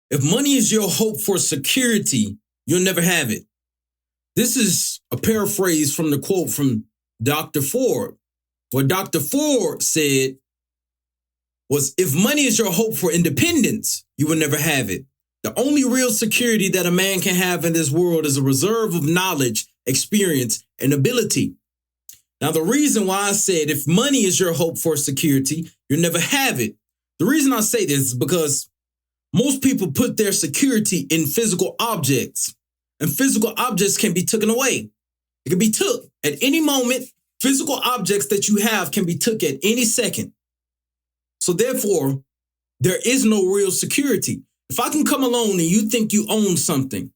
If money is your hope for security, you'll never have it. This is a paraphrase from the quote from Dr. Ford. What Dr. Ford said was, if money is your hope for independence, you will never have it. The only real security that a man can have in this world is a reserve of knowledge, experience, and ability. Now, the reason why I said if money is your hope for security, you'll never have it. The reason I say this is because most people put their security in physical objects, and physical objects can be taken away. It can be took at any moment. Physical objects that you have can be took at any second. So therefore, there is no real security. If I can come along and you think you own something,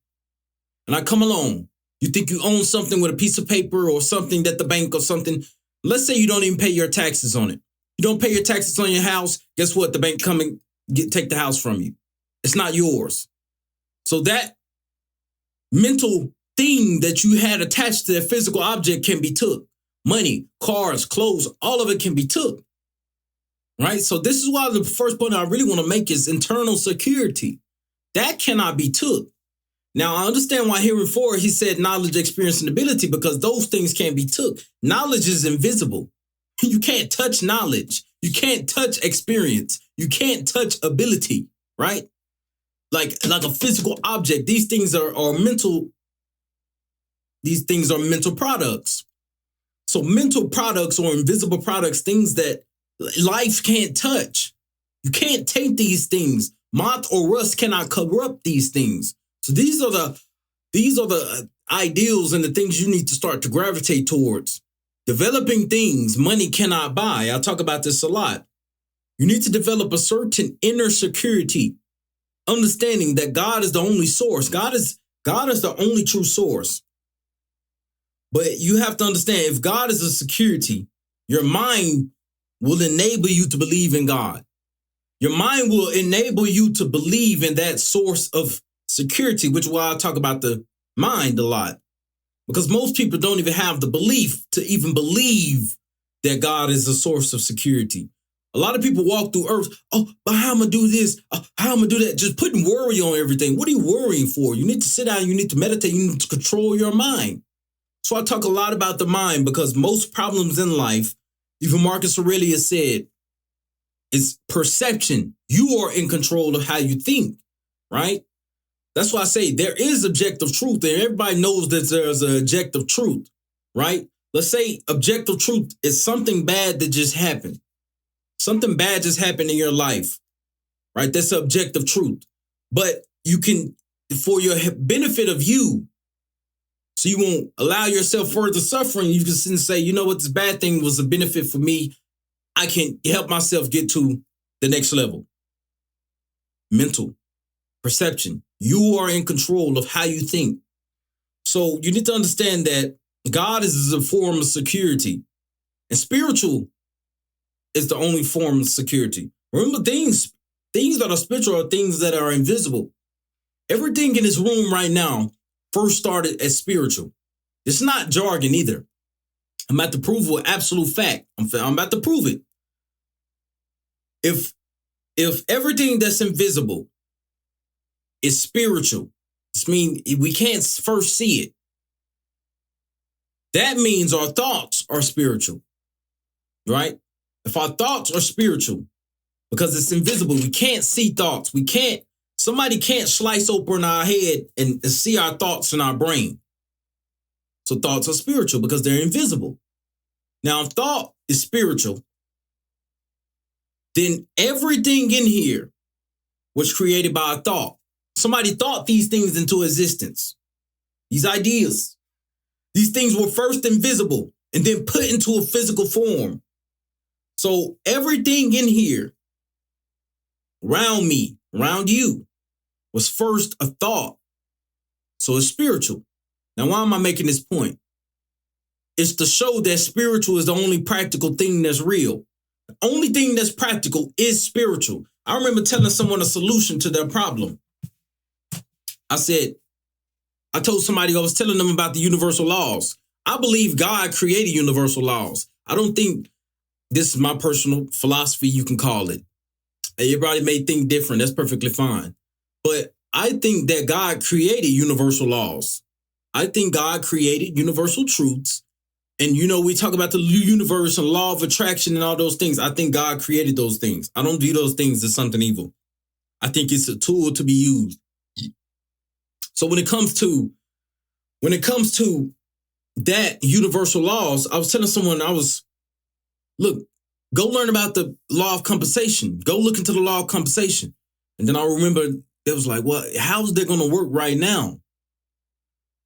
and I come along, you think you own something with a piece of paper or something that the bank or something, let's say you don't even pay your taxes on it. You don't pay your taxes on your house. Guess what? The bank come and take the house from you. It's not yours. So that mental thing that you had attached to that physical object can be took. Money, cars, clothes, all of it can be took. Right? So this is why the first point I really want to make is internal security. That cannot be took. Now, I understand why here before he said knowledge, experience, and ability, because those things can't be took. Knowledge is invisible. You can't touch knowledge. You can't touch experience. You can't touch ability, right? Like a physical object. These things are mental. These things are mental products. So mental products or invisible products, things that life can't touch. You can't take these things. Moth or rust cannot corrupt these things. So these are the ideals and the things you need to start to gravitate towards. Developing things money cannot buy. I talk about this a lot. You need to develop a certain inner security, understanding that God is the only source. God is the only true source. But you have to understand, if God is a security, your mind will enable you to believe in God. Your mind will enable you to believe in that source of security, which is why I talk about the mind a lot. Because most people don't even have the belief to even believe that God is a source of security. A lot of people walk through earth, but how am I going to do this? How am I going to do that? Just putting worry on everything. What are you worrying for? You need to sit down, you need to meditate, you need to control your mind. So I talk a lot about the mind, because most problems in life, even Marcus Aurelius said, is perception. You are in control of how you think, right? That's why I say there is objective truth, and everybody knows that there's an objective truth, right? Let's say objective truth is something bad that just happened. Something bad just happened in your life, right? That's objective truth. But you can, for your benefit of you, so you won't allow yourself further suffering, you can sit and say, you know what, this bad thing was a benefit for me. I can help myself get to the next level. Mental perception. You are in control of how you think. So you need to understand that God is a form of security, and spiritual is the only form of security. Remember, things that are spiritual are things that are invisible. Everything in this room right now first started as spiritual. It's not jargon either. I'm about to prove with absolute fact. I'm about to prove it. If everything that's invisible is spiritual, this means we can't first see it. That means our thoughts are spiritual, right? If our thoughts are spiritual, because it's invisible, we can't see thoughts. Somebody can't slice open our head and see our thoughts in our brain. So thoughts are spiritual because they're invisible. Now, if thought is spiritual, then everything in here was created by a thought. Somebody thought these things into existence. These ideas. These things were first invisible and then put into a physical form. So everything in here, around me, around you, was first a thought. So it's spiritual. Now, why am I making this point? It's to show that spiritual is the only practical thing that's real. The only thing that's practical is spiritual. I remember telling someone a solution to their problem. I told somebody, I was telling them about the universal laws. I believe God created universal laws. I don't think, this is my personal philosophy, you can call it. Everybody may think different. That's perfectly fine. But I think that God created universal laws. I think God created universal truths. And, we talk about the universe and law of attraction and all those things. I think God created those things. I don't view those things as something evil. I think it's a tool to be used. So when it comes to that universal laws, I was telling someone, look, go learn about the law of compensation. Go look into the law of compensation. And then I remember it was like, well, how's that going to work right now?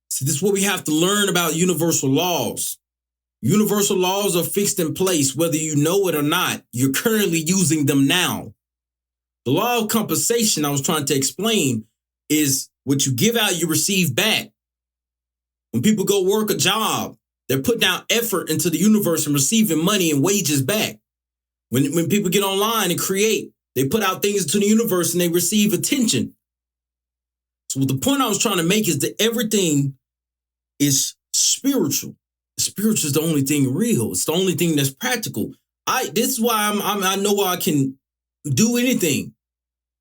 See, this is what we have to learn about universal laws. Universal laws are fixed in place, whether you know it or not. You're currently using them now. The law of compensation I was trying to explain is what you give out, you receive back. When people go work a job, they're putting down effort into the universe and receiving money and wages back. When people get online and create, they put out things into the universe and they receive attention. So the point I was trying to make is that everything is spiritual. Spiritual is the only thing real. It's the only thing that's practical. This is why I know I can do anything,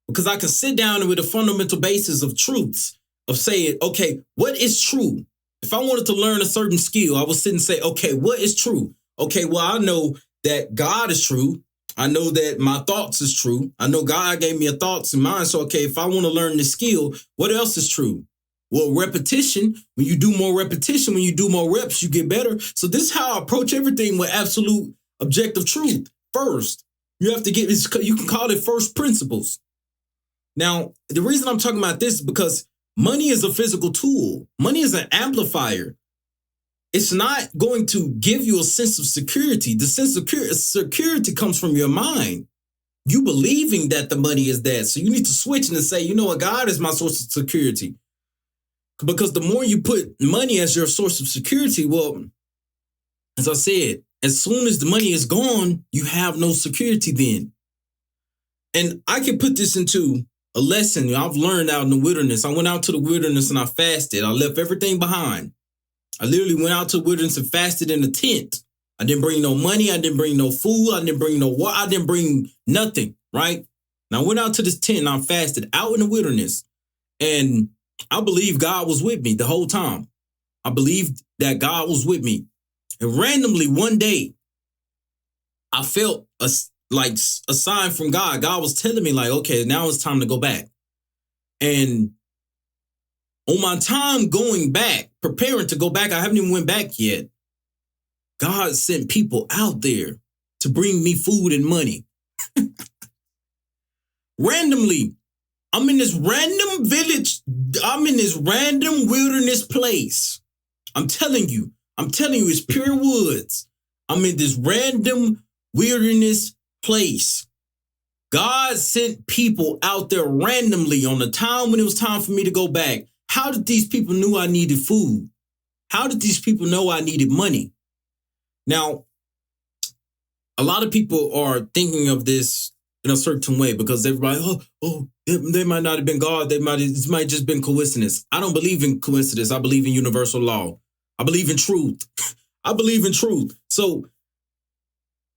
because I can sit down with a fundamental basis of truths, of saying, okay, what is true? If I wanted to learn a certain skill, I would sit and say, okay, what is true? Okay, well, I know that God is true. I know that my thoughts is true. I know God gave me a thoughts in mind. So, okay, if I want to learn this skill, what else is true? Well, repetition. When you do more repetition, when you do more reps, you get better. So this is how I approach everything with absolute objective truth. First, you have to you can call it first principles. Now, the reason I'm talking about this is because money is a physical tool. Money is an amplifier. It's not going to give you a sense of security. The sense of security comes from your mind. You believing that the money is that. So you need to switch and say, you know what, God is my source of security. Because the more you put money as your source of security, well, as I said, as soon as the money is gone, you have no security then. And I can put this into a lesson I've learned out in the wilderness. I went out to the wilderness and I fasted. I left everything behind. I literally went out to the wilderness and fasted in a tent. I didn't bring no money. I didn't bring no food. I didn't bring no water. I didn't bring nothing, right? And I went out to this tent and I fasted out in the wilderness. And I believe God was with me the whole time. I believed that God was with me. And randomly one day, I felt a sign from God. God was telling me like, okay, now it's time to go back. And on my time going back, preparing to go back, I haven't even went back yet. God sent people out there to bring me food and money. Randomly, I'm in this random village. I'm in this random wilderness place. I'm telling you, it's pure woods. I'm in this random wilderness place. God sent people out there randomly on the time when it was time for me to go back. How did these people know I needed food? How did these people know I needed money? Now, a lot of people are thinking of this in a certain way because everybody, they might not have been God. It might just been coincidence. I don't believe in coincidence. I believe in universal law. I believe in truth. I believe in truth. So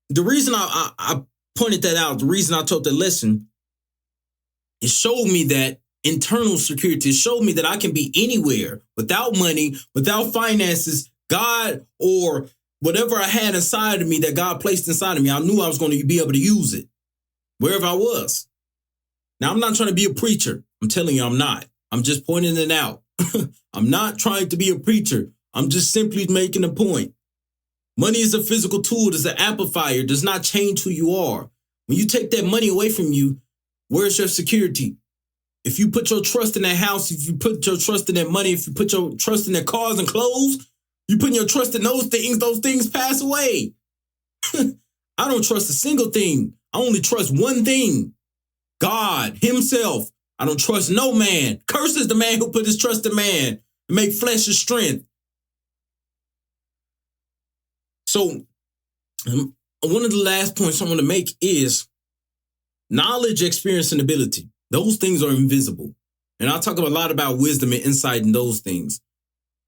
the reason I pointed that out, the reason I taught that lesson, it showed me that internal security. It showed me that I can be anywhere without money, without finances, God, or whatever I had inside of me that God placed inside of me. I knew I was going to be able to use it wherever I was. Now, I'm not trying to be a preacher. I'm telling you, I'm not. I'm just pointing it out. I'm not trying to be a preacher. I'm just simply making a point. Money is a physical tool. It's an amplifier. It does not change who you are. When you take that money away from you, where's your security? If you put your trust in that house, if you put your trust in that money, if you put your trust in that cars and clothes, you put your trust in those things pass away. I don't trust a single thing. I only trust one thing, God himself. I don't trust no man. Cursed is the man who put his trust in man to make flesh his strength. So one of the last points I want to make is knowledge, experience, and ability. Those things are invisible. And I talk a lot about wisdom and insight in those things.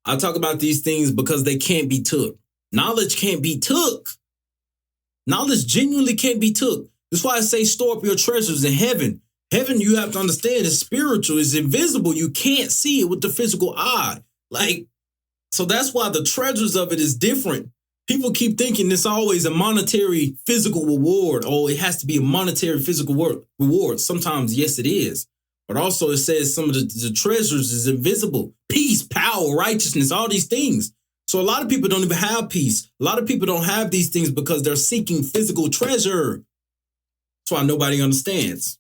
I talk about these things because they can't be took. Knowledge can't be took. Knowledge genuinely can't be took. That's why I say store up your treasures in heaven. Heaven, you have to understand, is spiritual, is invisible. You can't see it with the physical eye. Like, so that's why the treasures of it is different. People keep thinking it's always a monetary physical reward. Oh, it has to be a monetary physical reward. Sometimes, yes, it is. But also it says some of the treasures is invisible. Peace, power, righteousness, all these things. So a lot of people don't even have peace. A lot of people don't have these things because they're seeking physical treasure. That's why nobody understands.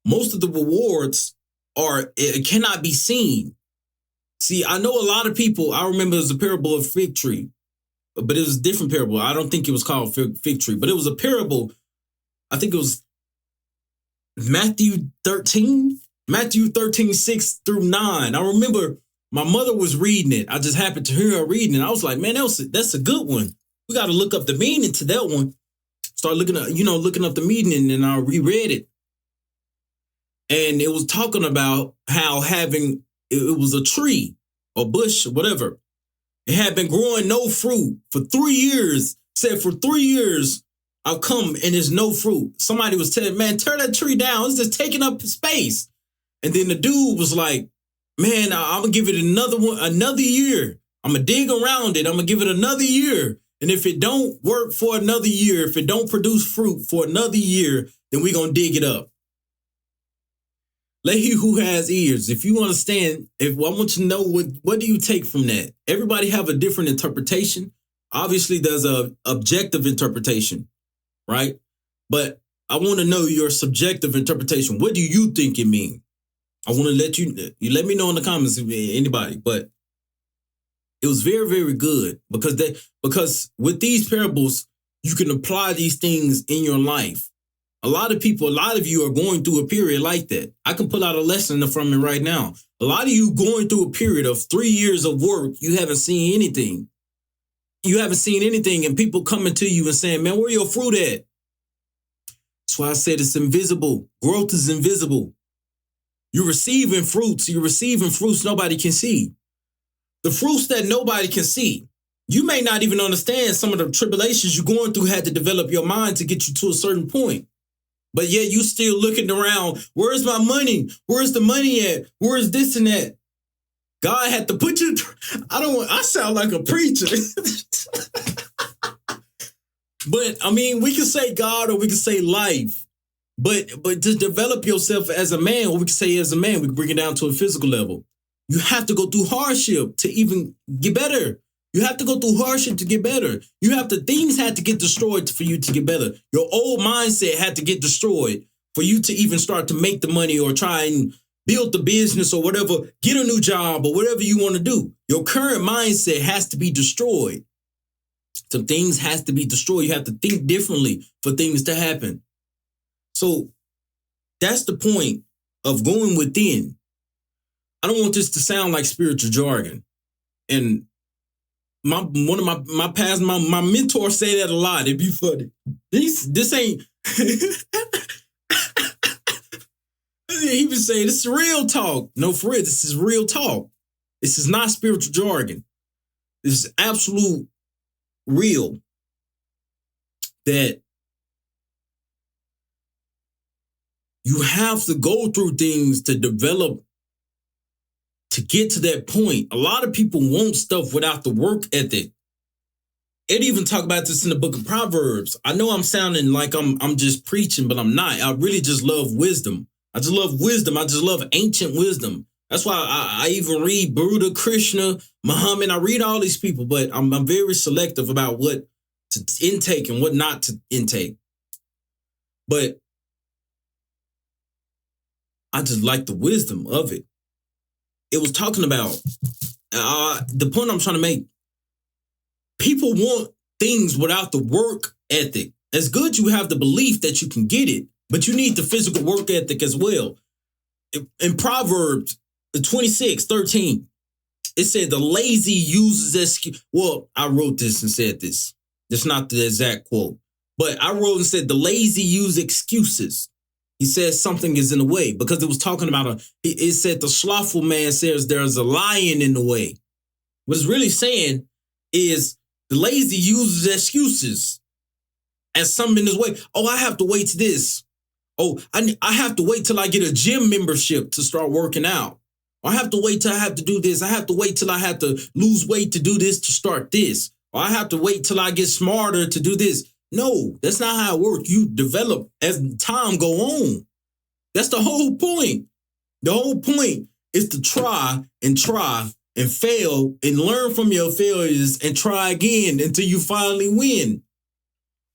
Most of the rewards it cannot be seen. See, I know a lot of people, I remember it was a parable of fig tree, but it was a different parable. I don't think it was called fig tree, but it was a parable. I think it was Matthew 13, 6 through 9. I remember my mother was reading it. I just happened to hear her reading it. I was like, man, that's a good one. We got to look up the meaning to that one. Start looking up the meaning, and I reread it. And it was talking about how it was a tree or bush or whatever. It had been growing no fruit for 3 years. Said for 3 years, I've come and there's no fruit. Somebody was telling, man, tear that tree down. It's just taking up space. And then the dude was like, man, I'm going to give it another year. I'm going to dig around it. I'm going to give it another year. And if it don't work for another year, if it don't produce fruit for another year, then we're going to dig it up. Let he who has ears, if you understand, I want you to know what do you take from that? Everybody have a different interpretation. Obviously, there's a objective interpretation, right? But I want to know your subjective interpretation. What do you think it means? I want to let you let me know in the comments, anybody. But it was very, very good because with these parables, you can apply these things in your life. A lot of you are going through a period like that. I can pull out a lesson from it right now. A lot of you going through a period of 3 years of work, you haven't seen anything. You haven't seen anything, and people coming to you and saying, man, where your fruit at? That's why I said it's invisible. Growth is invisible. You're receiving fruits nobody can see. The fruits that nobody can see. You may not even understand some of the tribulations you're going through had to develop your mind to get you to a certain point. But yet you still looking around, where's my money? Where's the money at? Where's this and that? God had to put you, I sound like a preacher. But I mean, we can say God or we can say life. But to develop yourself as a man, or we can say as a man, we can bring it down to a physical level. You have to go through hardship to even get better. You have to go through hardship to get better. Things had to get destroyed for you to get better. Your old mindset had to get destroyed for you to even start to make the money or try and build the business or whatever, get a new job or whatever you want to do. Your current mindset has to be destroyed. Some things has to be destroyed. You have to think differently for things to happen. So that's the point of going within. I don't want this to sound like spiritual jargon. And one of my past, my mentor say that a lot. It'd be funny. This ain't. He would say this is real talk. No, for real, this is real talk. This is not spiritual jargon. This is absolute real. That you have to go through things to develop, to get to that point. A lot of people want stuff without the work ethic. It even talk about this in the book of Proverbs. I know I'm sounding like I'm just preaching, but I'm not. I really just love wisdom. I just love wisdom. I just love ancient wisdom. That's why I even read Buddha, Krishna, Muhammad. I read all these people, but I'm very selective about what to intake and what not to intake. But I just like the wisdom of it. It was talking about the point I'm trying to make. People want things without the work ethic. It's good you have the belief that you can get it, but you need the physical work ethic as well. In Proverbs 26:13, it said the lazy uses excuse. Well, I wrote this and said this. It's not the exact quote, but I wrote and said the lazy use excuses. He says something is in the way because it was talking about it said the slothful man says there's a lion in the way. What it's really saying is the lazy uses excuses as something in his way. Oh, I have to wait to this. Oh, I have to wait till I get a gym membership to start working out. Or I have to wait till I have to do this. I have to wait till I have to lose weight to do this, to start this. Or I have to wait till I get smarter to do this. No, that's not how it works. You develop as time go on. That's the whole point. The whole point is to try and fail and learn from your failures and try again until you finally win.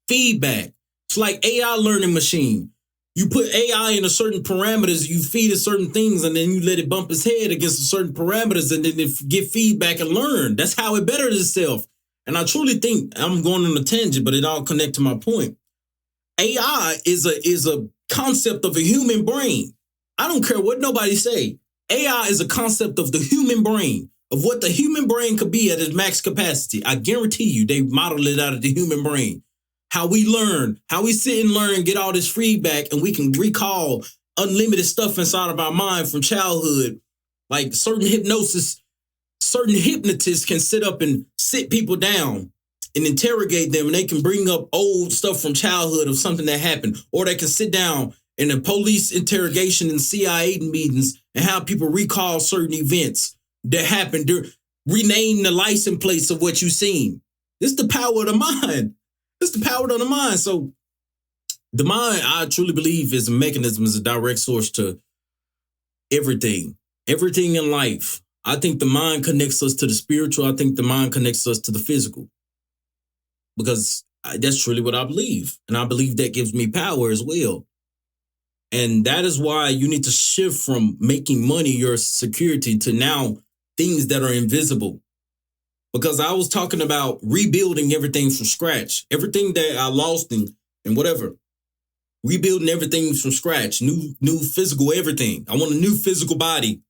Feedback. It's like AI learning machine. You put AI in a certain parameters, you feed it certain things, and then you let it bump its head against a certain parameters, and then it get feedback and learn. That's how it betters itself. And I truly think, I'm going on a tangent, but it all connects to my point. AI is a concept of a human brain. I don't care what nobody say. AI is a concept of the human brain, of what the human brain could be at its max capacity. I guarantee you they modeled it out of the human brain. How we learn, how we sit and learn, get all this feedback, and we can recall unlimited stuff inside of our mind from childhood. Like certain hypnosis, certain hypnotists can sit up and sit people down and interrogate them, and they can bring up old stuff from childhood of something that happened. Or they can sit down in a police interrogation and CIA meetings and have people recall certain events that happened, rename the license plates of what you've seen. It's the power of the mind. It's the power of the mind. So the mind, I truly believe, is a mechanism, is a direct source to everything in life. I think the mind connects us to the spiritual. I think the mind connects us to the physical, because that's truly what I believe. And I believe that gives me power as well. And that is why you need to shift from making money your security to now things that are invisible. Because I was talking about rebuilding everything from scratch, everything that I lost and whatever, rebuilding everything from scratch, new physical everything. I want a new physical body.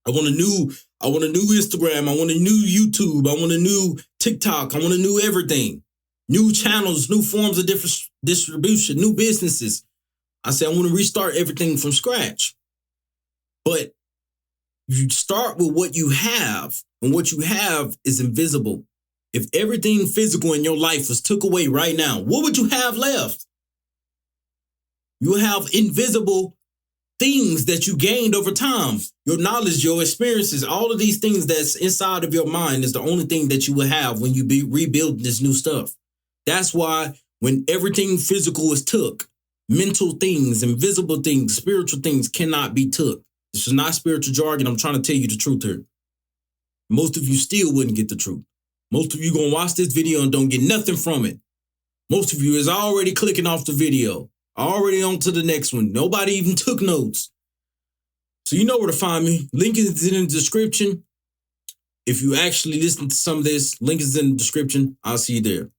I want a new Instagram. I want a new YouTube. I want a new TikTok. I want a new everything, new channels, new forms of different distribution, new businesses. I said, I want to restart everything from scratch. But you start with what you have, and what you have is invisible. If everything physical in your life was took away right now, what would you have left? You have invisible things that you gained over time. Your knowledge, your experiences, all of these things that's inside of your mind is the only thing that you will have when you rebuild this new stuff. That's why when everything physical is took, mental things, invisible things, spiritual things cannot be took. This is not spiritual jargon. I'm trying to tell you the truth here. Most of you still wouldn't get the truth. Most of you gonna watch this video and don't get nothing from it. Most of you is already clicking off the video, already on to the next one. Nobody even took notes. So you know where to find me. Link is in the description. If you actually listen to some of this, link is in the description. I'll see you there.